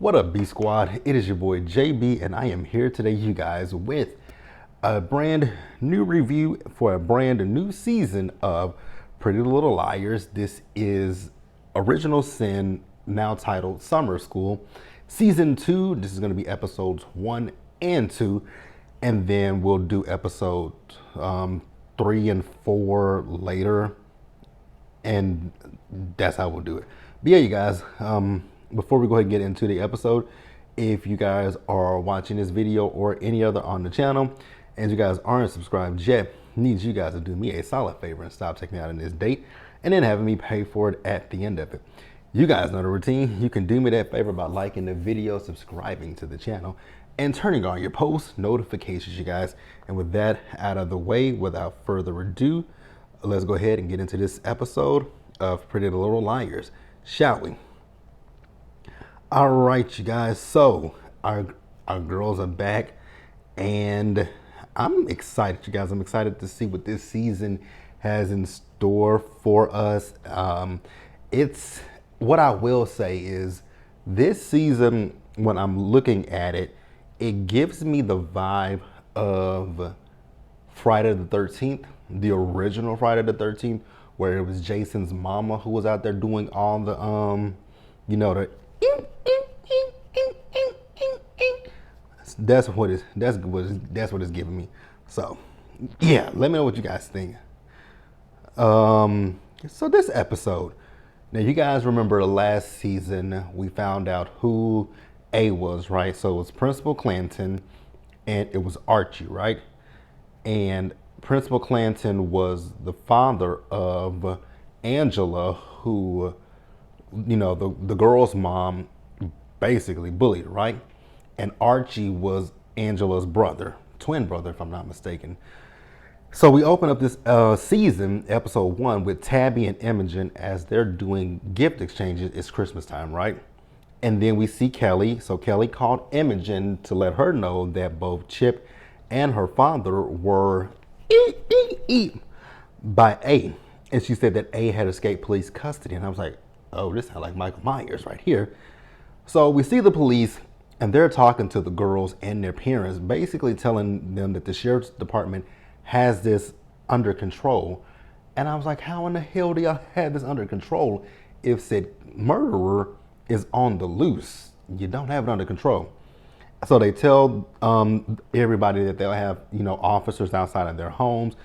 What up, B Squad? It is your boy JB, and I am here today, you guys, with a brand new review for a brand new season of Pretty Little Liars. This is Original Sin, now titled Summer School, Season 2. This is going to be episodes 1 and 2, and then we'll do episode 3 and 4 later, and that's how we'll do it. But yeah, you guys, before we go ahead and get into the episode, if you guys are watching this video or any other on the channel and you guys aren't subscribed yet, need you guys to do me a solid favor and stop checking out on this date and then having me pay for it at the end of it. You guys know the routine. You can do me that favor by liking the video, subscribing to the channel, and turning on your post notifications, you guys. And with that out of the way, without further ado, let's go ahead and get into this episode of Pretty Little Liars, shall we? All right, you guys. So our girls are back, and I'm excited, you guys. I'm excited to see what this season has in store for us. It's what I will say is this season, when I'm looking at it, it gives me the vibe of Friday the 13th, the original Friday the 13th, where it was Jason's mama who was out there doing all the the that's what it's giving me. So yeah, let me know what you guys think. So this episode, now you guys remember last season we found out who A was, right? So it was Principal Clanton and it was Archie, right? And Principal Clanton was the father of Angela, who, the girl's mom basically bullied, right? And Archie was Angela's brother, twin brother, if I'm not mistaken. So we open up this season, episode 1, with Tabby and Imogen as they're doing gift exchanges. It's Christmas time, right? And then we see Kelly. So Kelly called Imogen to let her know that both Chip and her father were eat by A. And she said that A had escaped police custody. And I was like, oh, this sounds like Michael Myers right here. So we see the police, and they're talking to the girls and their parents, basically telling them that the sheriff's department has this under control. And I was like, how in the hell do y'all have this under control if said murderer is on the loose? You don't have it under control. So they tell everybody that they'll have, officers outside of their homes,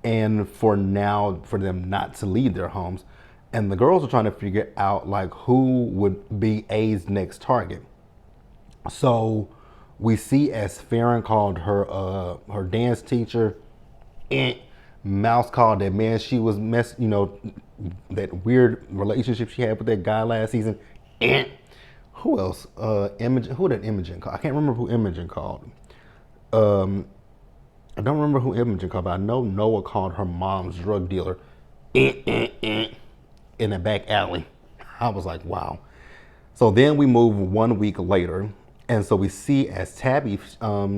and for them not to leave their homes. And the girls are trying to figure out like who would be A's next target. So we see as Farron called her dance teacher, Mouse called that man she was that weird relationship she had with that guy last season. Who else? Imogen. Who did Imogen call? I can't remember who Imogen called. I don't remember who Imogen called, but I know Noah called her mom's drug dealer in the back alley. I was like, wow. So then we move 1 week later, and so we see as Tabby,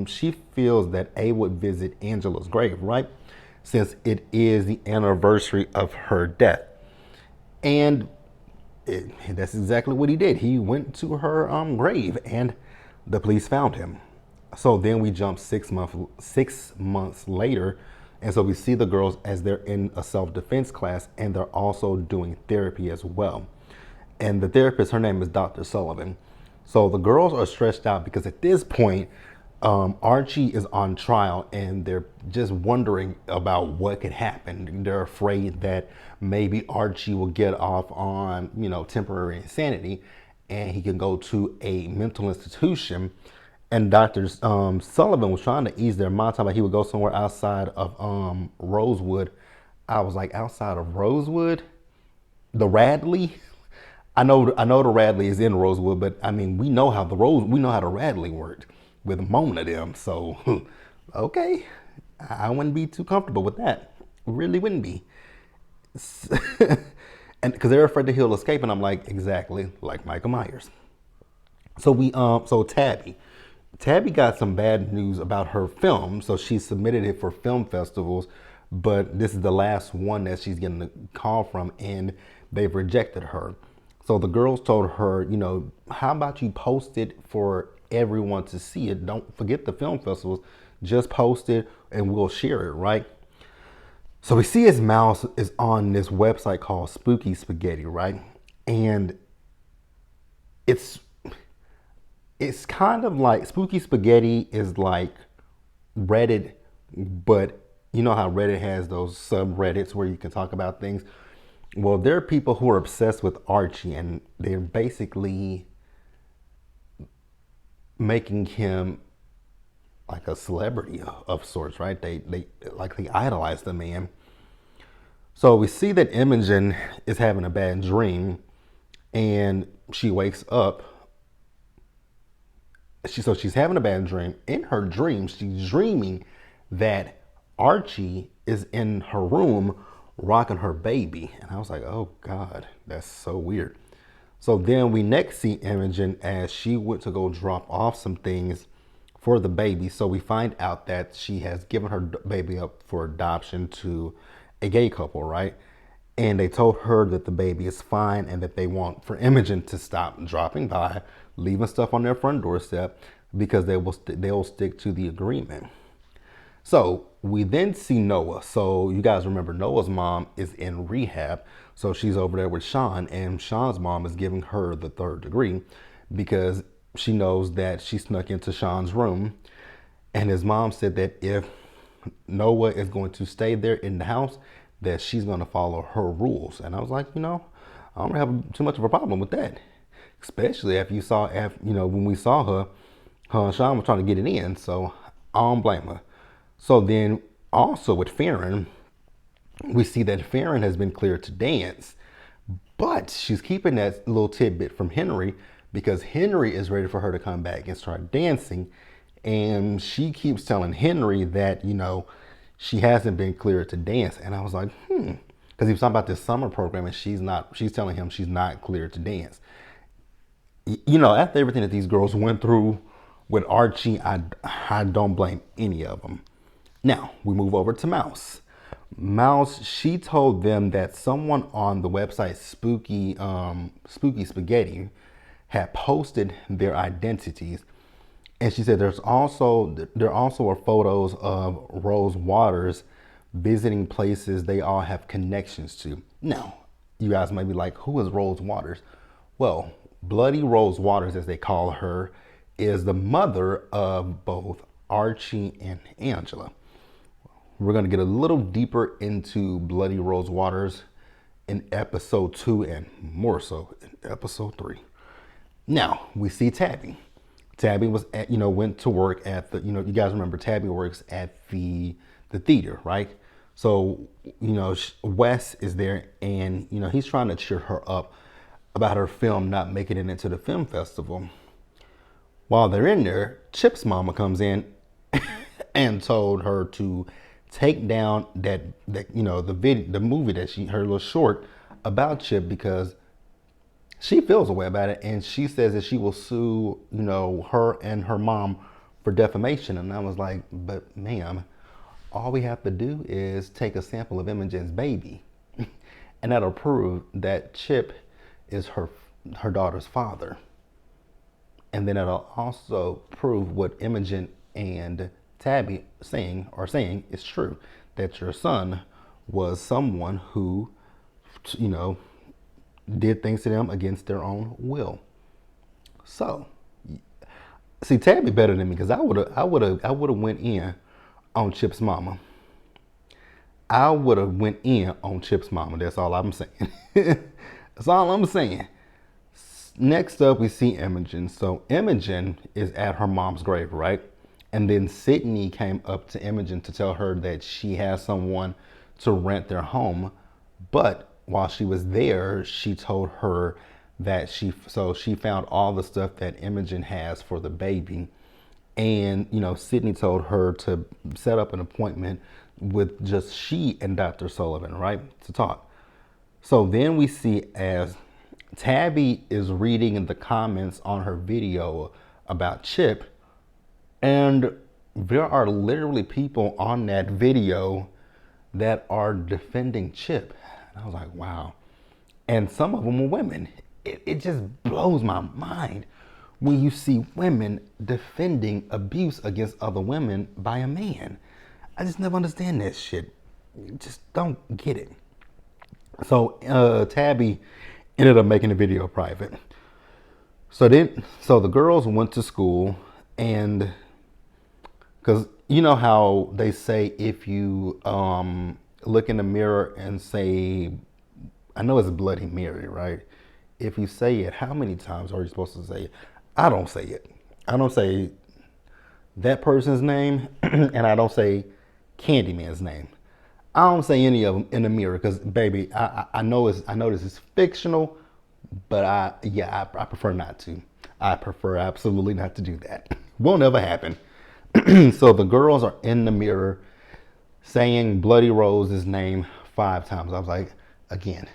she feels that A would visit Angela's grave, right? Since it is the anniversary of her death. And that's exactly what he did. He went to her grave, and the police found him. So then we jump 6 months later, and so we see the girls as they're in a self-defense class, and they're also doing therapy as well. And the therapist, her name is Dr. Sullivan. So the girls are stressed out because at this point, Archie is on trial, and they're just wondering about what could happen. They're afraid that maybe Archie will get off on, temporary insanity, and he can go to a mental institution. And Dr. Sullivan was trying to ease their mind, talking about he would go somewhere outside of Rosewood. I was like, outside of Rosewood? The Radley? I know the Radley is in Rosewood, but I mean, we know how the Radley worked with Mona them. So, okay, I wouldn't be too comfortable with that. Really wouldn't be. And because they're afraid that he'll escape, and I'm like, exactly like Michael Myers. So Tabby got some bad news about her film. So she submitted it for film festivals, but this is the last one that she's getting a call from, and they've rejected her. So the girls told her, how about you post it for everyone to see it? Don't forget the film festivals. Just post it and we'll share it, right? So we see his mouse is on this website called Spooky Spaghetti, right? And it's it's kind of like Spooky Spaghetti is like Reddit, but you know how Reddit has those subreddits where you can talk about things. Well, there are people who are obsessed with Archie, and they're basically making him like a celebrity of sorts, right? They idolize the man. So we see that Imogen is having a bad dream, and she wakes up. So she's having a bad dream. In her dream, she's dreaming that Archie is in her room rocking her baby. And I was like, oh God, that's so weird. So then we next see Imogen as she went to go drop off some things for the baby. So we find out that she has given her baby up for adoption to a gay couple, right? And they told her that the baby is fine and that they want for Imogen to stop dropping by, leaving stuff on their front doorstep, because they'll stick to the agreement. So we then see Noah. So you guys remember Noah's mom is in rehab. So she's over there with Sean, and Sean's mom is giving her the third degree because she knows that she snuck into Sean's room. And his mom said that if Noah is going to stay there in the house, that she's going to follow her rules. And I was like, I don't have too much of a problem with that. Especially after when we saw her and Sean was trying to get it in. So I don't blame her. So then also with Farron, we see that Farron has been cleared to dance, but she's keeping that little tidbit from Henry because Henry is ready for her to come back and start dancing. And she keeps telling Henry that, she hasn't been cleared to dance. And I was like, because he was talking about this summer program and she's telling him she's not cleared to dance. After everything that these girls went through with Archie, I don't blame any of them. Now we move over to Mouse. Mouse, she told them that someone on the website Spooky Spaghetti had posted their identities, and she said there also are photos of Rose Waters visiting places they all have connections to. Now, you guys might be like, who is Rose Waters? Well, Bloody Rose Waters, as they call her, is the mother of both Archie and Angela. We're going to get a little deeper into Bloody Rose Waters in episode 2 and more so in episode 3. Now, we see Tabby. Tabby went to work at the, you guys remember Tabby works at the theater, right? So, Wes is there and, he's trying to cheer her up about her film not making it into the film festival. While they're in there, Chip's mama comes in and told her to take down the movie that her little short about Chip because she feels a way about it, and she says that she will sue, her and her mom for defamation. And I was like, but ma'am, all we have to do is take a sample of Imogen's baby, and that'll prove that Chip is her daughter's father. And then it'll also prove what Imogen and Tabby are saying is true, that your son was someone who, did things to them against their own will. So, see, Tabby better than me because I would have went in on Chip's mama. I would have went in on Chip's mama. That's all I'm saying. That's all I'm saying. Next up, we see Imogen. So Imogen is at her mom's grave, right? And then Sydney came up to Imogen to tell her that she has someone to rent their home. But while she was there, she told her that she found all the stuff that Imogen has for the baby. And, Sydney told her to set up an appointment with just she and Dr. Sullivan, right? To talk. So then we see as Tabby is reading in the comments on her video about Chip, and there are literally people on that video that are defending Chip. And I was like, wow. And some of them were women. it just blows my mind when you see women defending abuse against other women by a man. I just never understand that shit. Just don't get it. So Tabby ended up making the video private. So the girls went to school, and because you know how they say if you look in the mirror and say, I know it's Bloody Mary, right? If you say it, how many times are you supposed to say it? I don't say it. I don't say that person's name, and I don't say Candyman's name. I don't say any of them in the mirror because, baby, I know this is fictional, but I prefer not to. I prefer absolutely not to do that. Won't ever happen. So the girls are in the mirror saying Bloody Rose's name 5 times. I was like, again,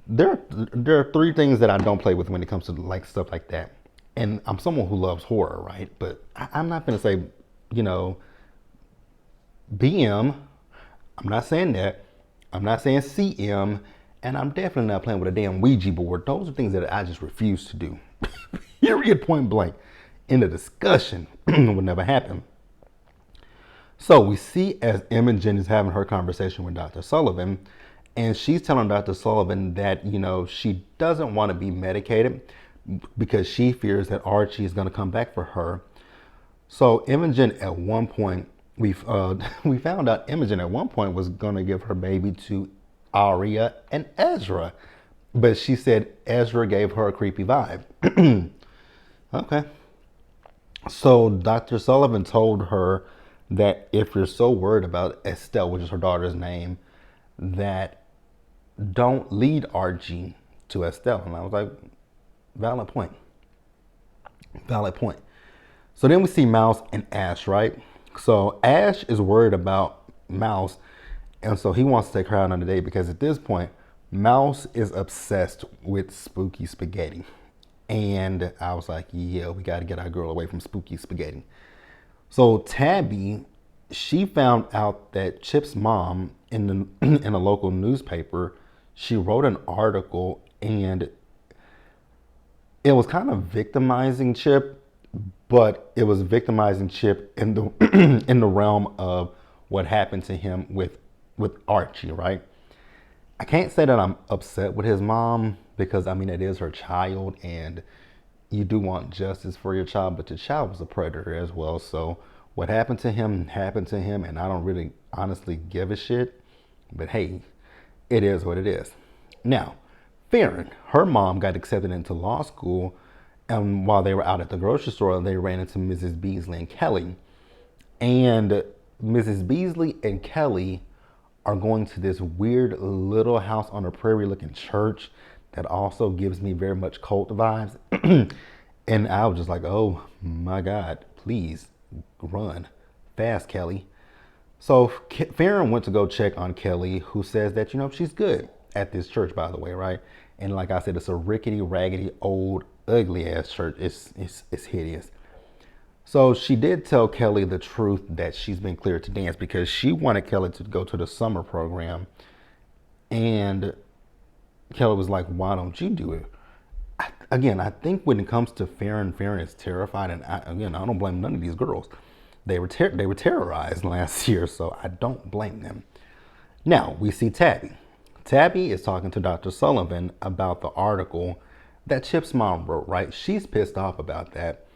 there are 3 things that I don't play with when it comes to like stuff like that. And I'm someone who loves horror, right? But I'm not gonna say, you know, BM. I'm not saying that. I'm not saying CM. And I'm definitely not playing with a damn Ouija board. Those are things that I just refuse to do. Period, point blank. In the discussion would never happen. So we see as Imogen is having her conversation with Dr. Sullivan, and she's telling Dr. Sullivan that, you know, she doesn't want to be medicated because she fears that Archie is going to come back for her. So Imogen at one point, we found out Imogen at one point was going to give her baby to Aria and Ezra, but she said Ezra gave her a creepy vibe. Okay. So Dr. Sullivan told her that if you're so worried about Estelle, which is her daughter's name, that don't lead Archie to Estelle. And I was like, valid point. Valid point. So then we see Mouse and Ash, right? So Ash is worried about Mouse, and so he wants to take her out on a date because at this point, Mouse is obsessed with spooky spaghetti. And I was like, yeah, we got to get our girl away from spooky spaghetti. So Tabby, she found out that Chip's mom in a local newspaper, she wrote an article, and it was kind of victimizing Chip, but it was victimizing Chip in the in the realm of what happened to him with Archie, right? I can't say that I'm upset with his mom because, I mean, it is her child and you do want justice for your child, but your child was a predator as well. So what happened to him, and I don't really honestly give a shit. But hey, it is what it is. Now, Farron, her mom got accepted into law school, and while they were out at the grocery store, they ran into Mrs. Beasley and Kelly. And Mrs. Beasley and Kelly are going to this weird little house on a prairie looking church that also gives me very much cult vibes. And I was just like, oh my God, please run fast, Kelly. So Farron went to go check on Kelly, who says that, you know, she's good at this church, by the way, right? And like I said, it's a rickety, raggedy, old, ugly ass church. It's hideous. So she did tell Kelly the truth that she's been cleared to dance because she wanted Kelly to go to the summer program. And Kelly was like, why don't you do it? I think when it comes to Farron is terrified. And I don't blame none of these girls. They were terrorized last year, so I don't blame them. Now, we see Tabby. Tabby is talking to Dr. Sullivan about the article that Chip's mom wrote, right? She's pissed off about that.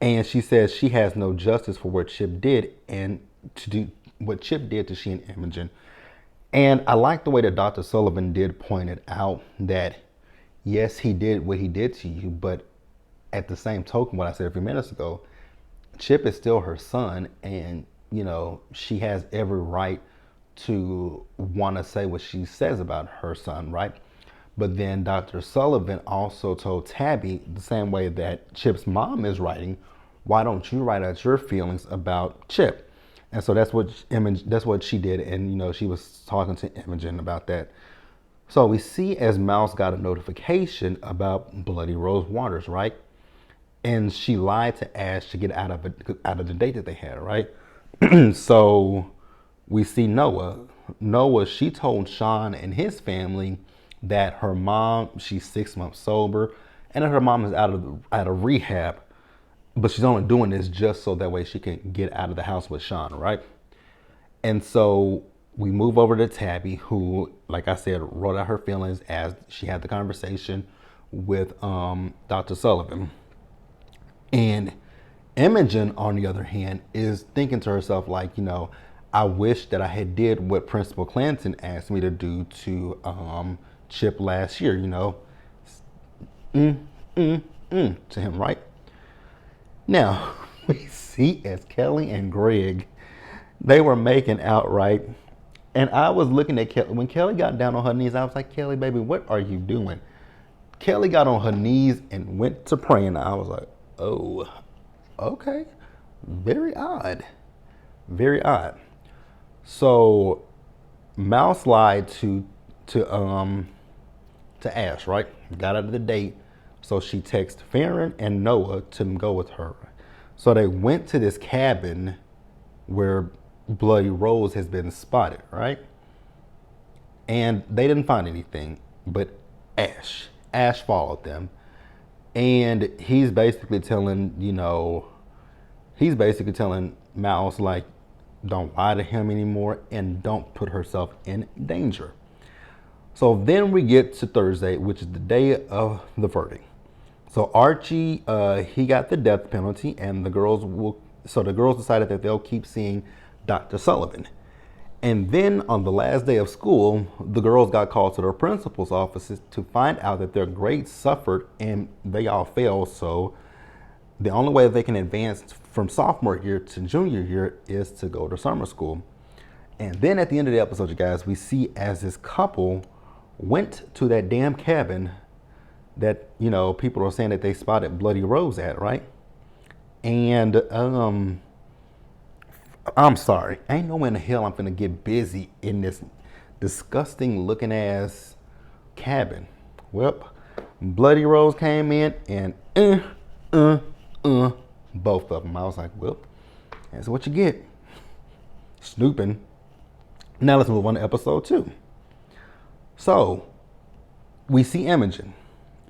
And she says she has no justice for what Chip did and to do what Chip did to she and Imogen. And I like the way that Dr. Sullivan did point it out that yes, he did what he did to you, but at the same token, what I said a few minutes ago, Chip is still her son, and you know, she has every right to want to say what she says about her son, right? But then Dr. Sullivan also told Tabby the same way that Chip's mom is writing, why don't you write out your feelings about Chip? And so that's what she did. And, you know, she was talking to Imogen about that. So we see as Mouse got a notification about Bloody Rose Waters, right? And she lied to Ash to get out of the date that they had, right? So we see Noah. She told Sean and his family that her mom, she's 6 months sober, and that her mom is out of rehab, but she's only doing this just so that way she can get out of the house with Sean, right? And so we move over to Tabby, who, like I said, wrote out her feelings as she had the conversation with Dr. Sullivan. And Imogen, on the other hand, is thinking to herself, like, I wish that I had did what Principal Clanton asked me to do to Chip last year, to him, right? Now, we see as Kelly and Greg, they were making out, right? And I was looking at Kelly. When Kelly got down on her knees, I was like, Kelly, baby, what are you doing? Kelly got on her knees and went to praying. I was like, oh, okay. Very odd. Very odd. So Mouse lied to Ash, right? Got out of the date. So she texted Farron and Noah to go with her. So they went to this cabin where Bloody Rose has been spotted, right? And they didn't find anything, but Ash followed them. And he's basically telling Mouse, like, don't lie to him anymore and don't put herself in danger. So then we get to Thursday, which is the day of the verdict. So Archie, he got the death penalty, and the girls decided that they'll keep seeing Dr. Sullivan. And then on the last day of school, the girls got called to their principal's offices to find out that their grades suffered and they all failed. So the only way they can advance from sophomore year to junior year is to go to summer school. And then at the end of the episode, you guys, we see as this couple went to that damn cabin that, people are saying that they spotted Bloody Rose at, right? And I'm sorry, ain't no way in the hell I'm gonna get busy in this disgusting looking ass cabin. Well, Bloody Rose came in and both of them. I was like, well, that's what you get. Snooping. Now let's move on to episode 2. So we see Imogen.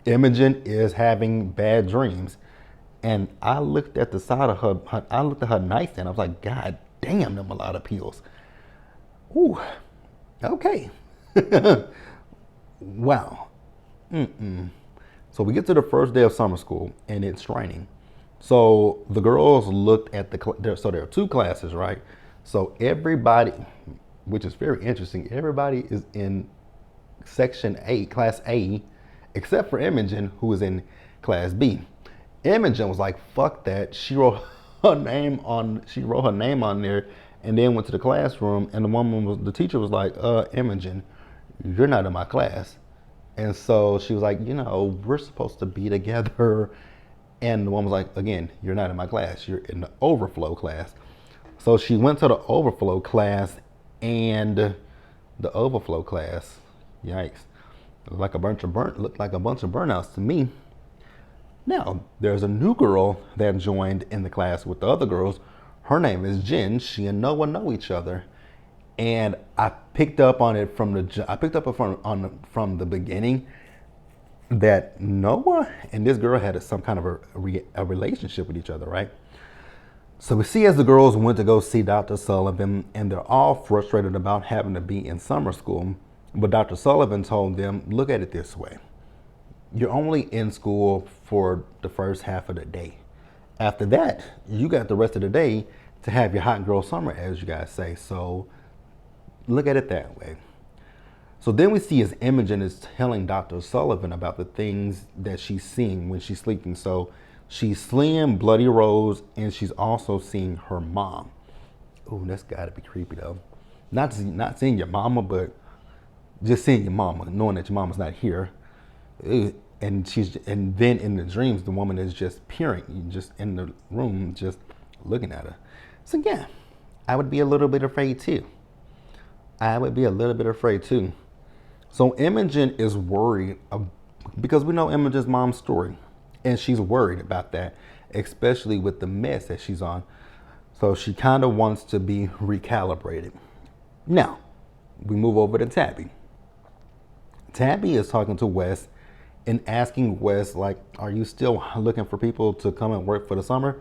Imogen is having bad dreams. And I looked at the side of I looked at her nightstand. I was like, God damn, them a lot of pills. Ooh, okay. Wow. So we get to the first day of summer school and it's raining. So the girls looked at so there are 2 classes, right? So everybody, which is very interesting, everybody is in section A, class A, except for Imogen, who is in class B. Imogen was like, fuck that. She wrote her name on there and then went to the classroom, and the teacher was like, Imogen, you're not in my class. And so she was like, we're supposed to be together. And the woman was like, again, you're not in my class. You're in the overflow class. So she went to the overflow class, and the overflow class, yikes, looked like a bunch of burnouts to me. Now, there's a new girl that joined in the class with the other girls. Her name is Jen. She and Noah know each other. And I picked up on it from the beginning that Noah and this girl had some kind of a relationship with each other, right? So we see as the girls went to go see Dr. Sullivan, and they're all frustrated about having to be in summer school. But Dr. Sullivan told them, look at it this way. You're only in school for the first half of the day. After that, you got the rest of the day to have your hot girl summer, as you guys say. So look at it that way. So then we see as Imogen is telling Dr. Sullivan about the things that she's seeing when she's sleeping. So she's seeing Bloody Rose, and she's also seeing her mom. Ooh, that's gotta be creepy though. Not seeing your mama, but just seeing your mama, knowing that your mama's not here. And then in the dreams, the woman is just peering, just in the room, just looking at her. So yeah, I would be a little bit afraid too. So Imogen is worried because we know Imogen's mom's story, and she's worried about that, especially with the mess that she's on. So she kind of wants to be recalibrated. Now, we move over to Tabby. Tabby is talking to Wes and asking Wes, like, are you still looking for people to come and work for the summer?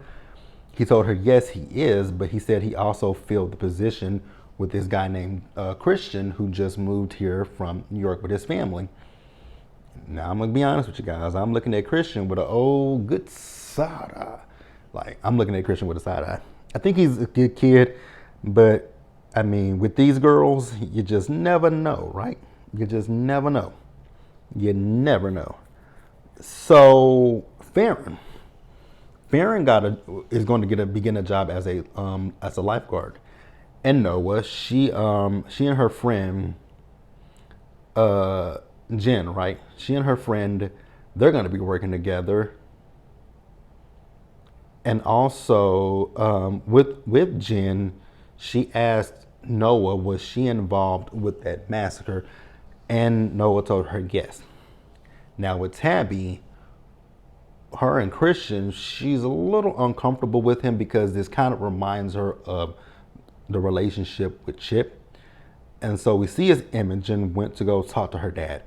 He told her, yes, he is, but he said he also filled the position with this guy named Christian who just moved here from New York with his family. Now, I'm going to be honest with you guys. I'm looking at Christian with an old good side eye. Like, I'm looking at Christian with a side eye. I think he's a good kid, but I mean, with these girls, you just never know, right? You just never know. You never know. So, Farron is going to begin a job as a lifeguard. And Noah, she and her friend Jen, right? She and her friend, they're going to be working together. And also with Jen, she asked Noah, was she involved with that massacre? And Noah told her yes. Now with Tabby, her and Christian, she's a little uncomfortable with him because this kind of reminds her of the relationship with Chip. And so we see as Imogen went to go talk to her dad.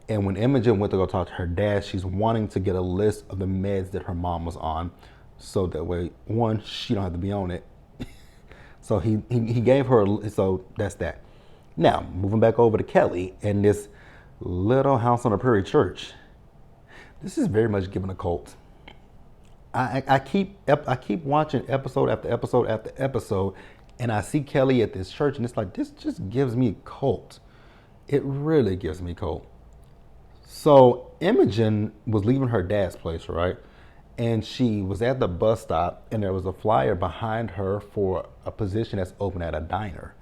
And when Imogen went to go talk to her dad, she's wanting to get a list of the meds that her mom was on. So that way, one, she don't have to be on it. So he gave her, so that's that. Now, moving back over to Kelly and this Little House on the Prairie church. This is very much given a cult. I keep watching episode after episode after episode, and I see Kelly at this church, and it's like, this just gives me cult. It really gives me cult. So Imogen was leaving her dad's place, right? And she was at the bus stop, and there was a flyer behind her for a position that's open at a diner.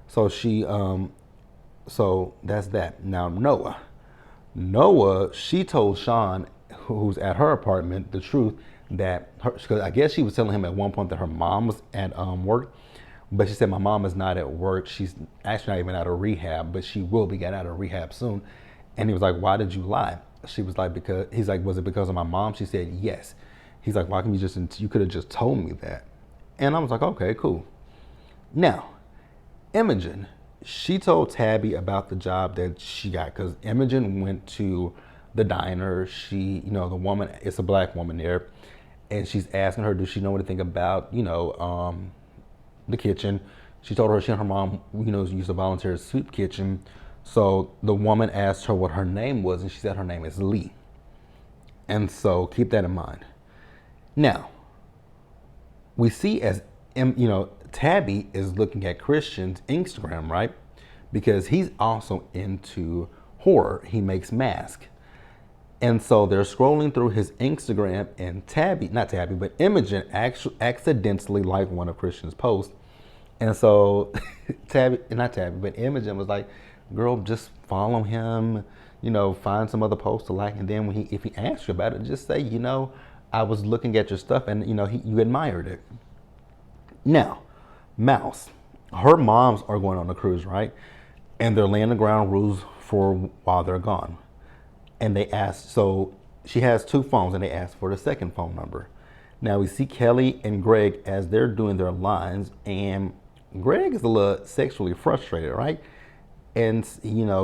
So so that's that. Now Noah, she told Sean, who's at her apartment, the truth that because I guess she was telling him at one point that her mom was at work, but she said my mom is not at work. She's actually not even out of rehab, but she will be getting out of rehab soon. And he was like, why did you lie? She was like, he's like, was it because of my mom? She said, yes. He's like, why can't you could have just told me that. And I was like, okay, cool. Now, Imogen, she told Tabby about the job that she got because Imogen went to the diner. She, the woman, it's a black woman there. And she's asking her, does she know anything about, the kitchen? She told her she and her mom, used to volunteer at soup kitchen. So the woman asked her what her name was, and she said her name is Lee. And so keep that in mind. Now, we see as, Tabby is looking at Christian's Instagram, right? Because he's also into horror. He makes masks. And so they're scrolling through his Instagram, and Imogen actually accidentally liked one of Christian's posts. And so Imogen was like, girl, just follow him, find some other post to like. And then if he asks you about it, just say, I was looking at your stuff and, you admired it. Now, Mouse, her moms are going on a cruise, right? And they're laying the ground rules for while they're gone. And they asked, so she has two phones and they asked for the second phone number. Now we see Kelly and Greg as they're doing their lines, and Greg is a little sexually frustrated, right? And,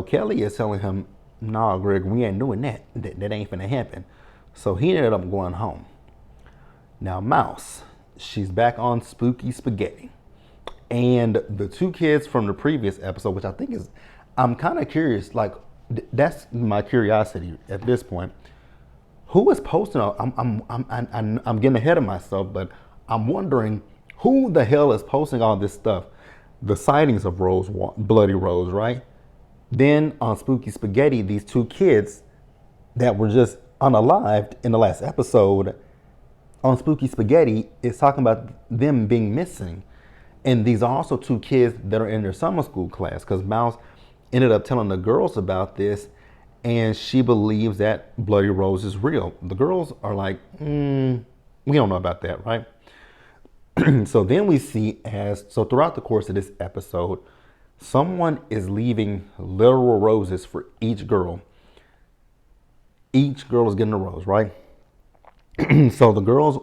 Kelly is telling him, nah, Greg, we ain't doing that. That ain't finna happen. So he ended up going home. Now, Mouse, she's back on Spooky Spaghetti. And the two kids from the previous episode, which I think is, I'm kind of curious, like, that's my curiosity at this point. Who is posting? I'm getting ahead of myself, but I'm wondering who the hell is posting all this stuff. The sightings of Bloody Rose, right? Then on Spooky Spaghetti, these two kids that were just unalived in the last episode on Spooky Spaghetti is talking about them being missing. And these are also two kids that are in their summer school class, because Mouse ended up telling the girls about this, and she believes that Bloody Rose is real. The girls are like, we don't know about that, right? So then we see so throughout the course of this episode, someone is leaving literal roses for each girl. Each girl is getting a rose, right? So the girls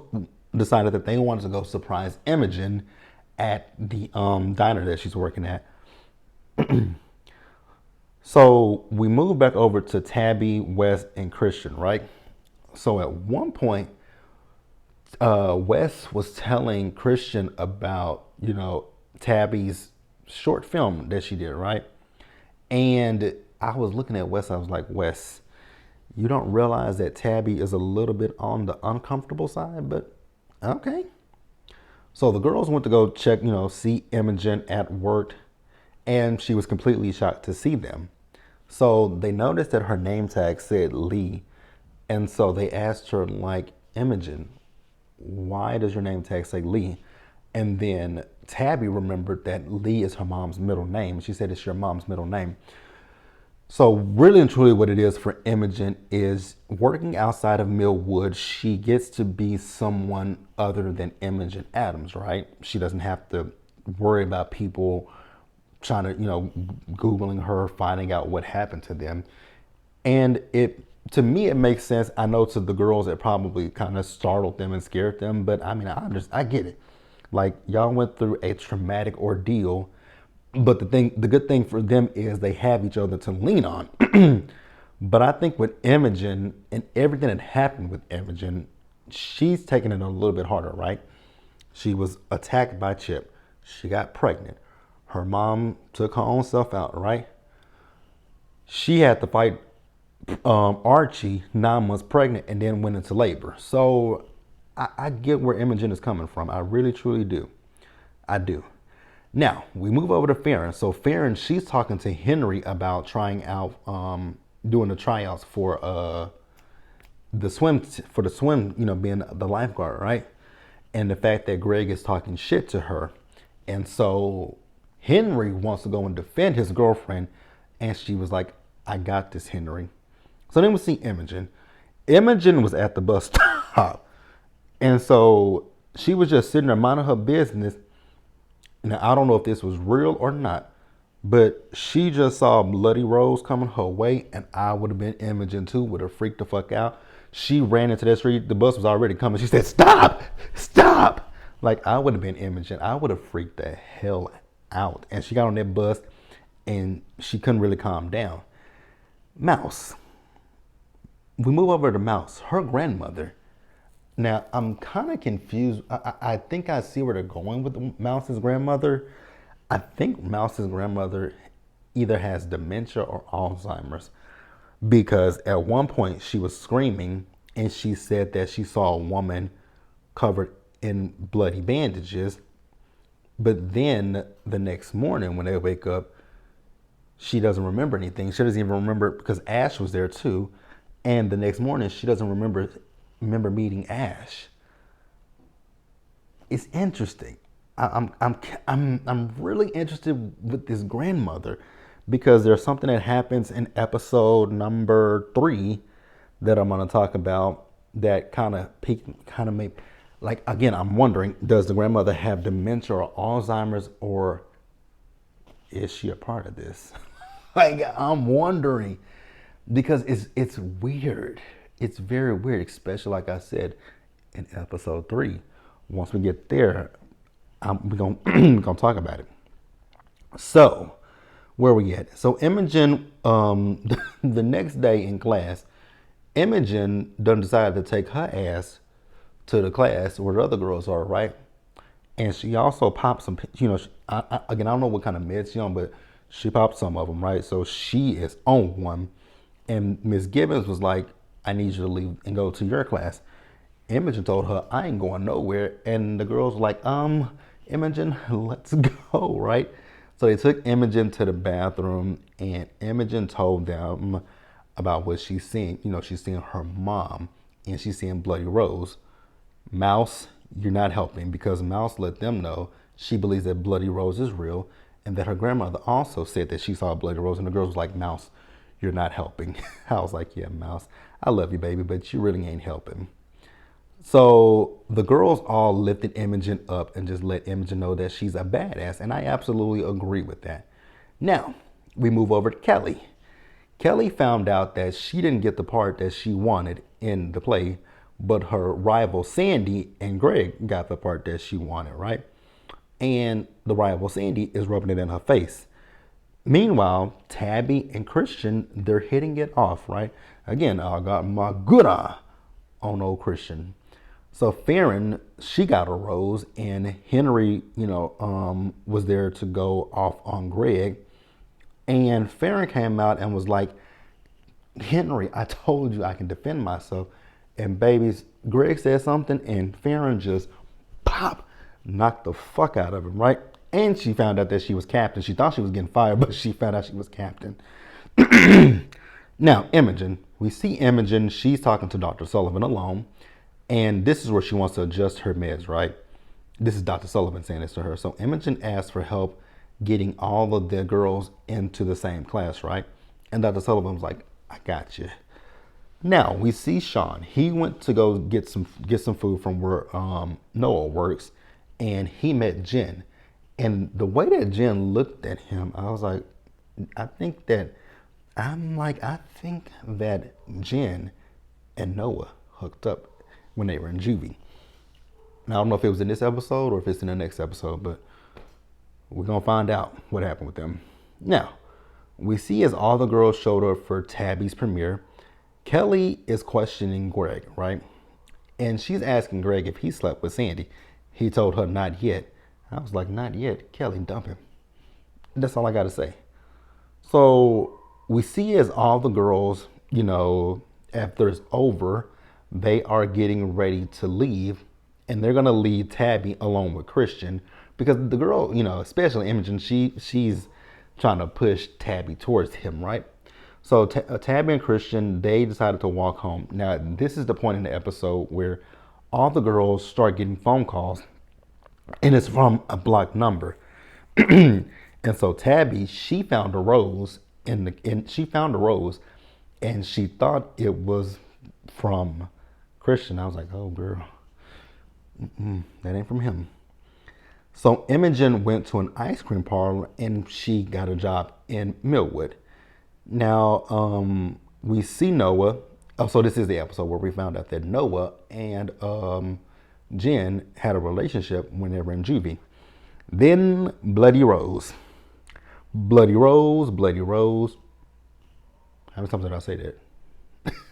decided that they wanted to go surprise Imogen at the diner that she's working at. So we move back over to Tabby, Wes, and Christian, right? So at one point, Wes was telling Christian about, Tabby's short film that she did, right? And I was looking at Wes, I was like, Wes, you don't realize that Tabby is a little bit on the uncomfortable side, but okay. So the girls went to go check, see Imogen at work, and she was completely shocked to see them. So they noticed that her name tag said Lee, and so they asked her, like, Imogen, why does your name tag say Lee? And then Tabby remembered that Lee is her mom's middle name. She said it's your mom's middle name. So really and truly what it is for Imogen is working outside of Millwood, she gets to be someone other than Imogen Adams, right? She doesn't have to worry about people trying to, Googling her, finding out what happened to them. And to me, it makes sense. I know to the girls, it probably kind of startled them and scared them, but I mean, I get it. Like, y'all went through a traumatic ordeal, but the good thing for them is they have each other to lean on. But I think with Imogen and everything that happened with Imogen, she's taking it a little bit harder, right? She was attacked by Chip. She got pregnant. Her mom took her own self out, right? She had to fight Archie 9 months pregnant and then went into labor. So I get where Imogen is coming from. I really, truly do. I do. Now, we move over to Farron. So Farron, she's talking to Henry about trying out, doing the tryouts for the swim, being the lifeguard, right? And the fact that Greg is talking shit to her. And so Henry wants to go and defend his girlfriend. And she was like, I got this, Henry. So then we see Imogen. Imogen was at the bus stop. And so she was just sitting there minding her business. Now, I don't know if this was real or not, but she just saw Bloody Rose coming her way, and I would have been Imogen too, would have freaked the fuck out. She ran into that street. The bus was already coming. She said, stop, stop. Like, I would have been Imogen. I would have freaked the hell out. And she got on that bus, and she couldn't really calm down. Mouse. We move over to Mouse, her grandmother. Now, I'm kind of confused. I think I see where they're going with Mouse's grandmother. I think Mouse's grandmother either has dementia or Alzheimer's, because at one point she was screaming and she said that she saw a woman covered in bloody bandages. But then the next morning when they wake up, she doesn't remember anything. She doesn't even remember, because Ash was there too. And the next morning she doesn't remember meeting Ash. It's interesting. I'm really interested with this grandmother, because there's something that happens in episode number 3 that I'm going to talk about that kind of made, like, again, I'm wondering, does the grandmother have dementia or Alzheimer's, or is she a part of this? Like, I'm wondering, because it's weird. It's very weird, especially, like I said, in episode 3. Once we get there, we're gonna talk about it. So, where we at? So Imogen, the next day in class, Imogen done decided to take her ass to the class where the other girls are, right? And she also popped some, again, I don't know what kind of meds she on, but she popped some of them, right? So she is on one. And Miss Gibbons was like, I need you to leave and go to your class. Imogen told her, I ain't going nowhere. And the girls were like, Imogen, let's go, right? So they took Imogen to the bathroom, and Imogen told them about what she's seeing. She's seeing her mom, and she's seeing Bloody Rose. Mouse, you're not helping, because Mouse let them know she believes that Bloody Rose is real, and that her grandmother also said that she saw Bloody Rose. And the girls was like, Mouse, you're not helping. I was like, yeah, Mouse, I love you, baby, but you really ain't helping. So the girls all lifted Imogen up and just let Imogen know that she's a badass. And I absolutely agree with that. Now, we move over to Kelly. Kelly found out that she didn't get the part that she wanted in the play, but her rival Sandy and Greg got the part that she wanted, right? And the rival Sandy is rubbing it in her face. Meanwhile, Tabby and Christian, they're hitting it off, right? Again, I got my good eye on old Christian. So Farron, she got a rose, and Henry, was there to go off on Greg. And Farron came out and was like, Henry, I told you I can defend myself. And babies, Greg said something, and Farron just pop, knocked the fuck out of him, right? And she found out that she was captain. She thought she was getting fired, but she found out she was captain. Now, Imogen, we see Imogen, she's talking to Dr. Sullivan alone. And this is where she wants to adjust her meds, right? This is Dr. Sullivan saying this to her. So Imogen asked for help getting all of the girls into the same class, right? And Dr. Sullivan was like, I got you. Now we see Sean. He went to go get some food from where Noah works, and he met Jen. And the way that Jen looked at him, I was like, I think that Jen and Noah hooked up when they were in juvie. Now, I don't know if it was in this episode or if it's in the next episode, but we're going to find out what happened with them. Now, we see as all the girls showed up for Tabby's premiere, Kelly is questioning Greg, right? And she's asking Greg if he slept with Sandy. He told her not yet. I was like, not yet? Kelly, dump him. That's all I got to say. So we see as all the girls, after it's over, they are getting ready to leave, and they're gonna leave Tabby alone with Christian, because the girl, especially Imogen, she's trying to push Tabby towards him, right? So Tabby and Christian, they decided to walk home. Now, this is the point in the episode where all the girls start getting phone calls, and it's from a blocked number. And so Tabby, she found a rose, and she thought it was from Christian. I was like, oh girl, that ain't from him. So Imogen went to an ice cream parlor, and she got a job in Millwood. Now, we see Noah. Oh, so this is the episode where we found out that Noah and Jen had a relationship when they were in juvie. Then Bloody Rose. Bloody Rose, Bloody Rose. How many times did I say that?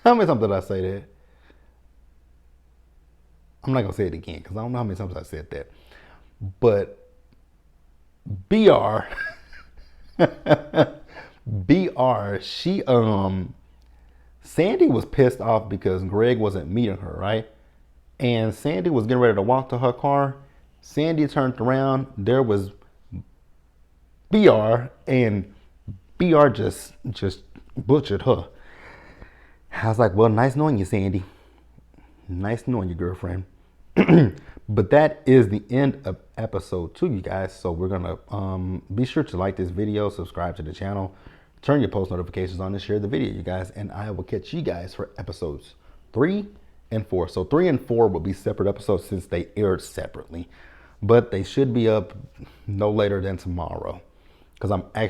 How many times did I say that? I'm not going to say it again because I don't know how many times I said that. But BR, she, Sandy was pissed off because Greg wasn't meeting her, right? And Sandy was getting ready to walk to her car. Sandy turned around. There was BR, and BR just butchered her. I was like, well, nice knowing you, Sandy. Nice knowing you, girlfriend. But that is the end of episode 2, you guys. So we're going to be sure to like this video, subscribe to the channel, turn your post notifications on, and share the video, you guys. And I will catch you guys for episodes 3 and 4. So 3 and 4 will be separate episodes since they aired separately. But they should be up no later than tomorrow. Because I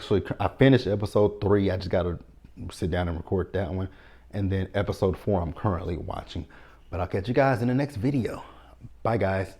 finished episode 3. I just got to sit down and record that one. And then episode 4 I'm currently watching. But I'll catch you guys in the next video. Bye, guys.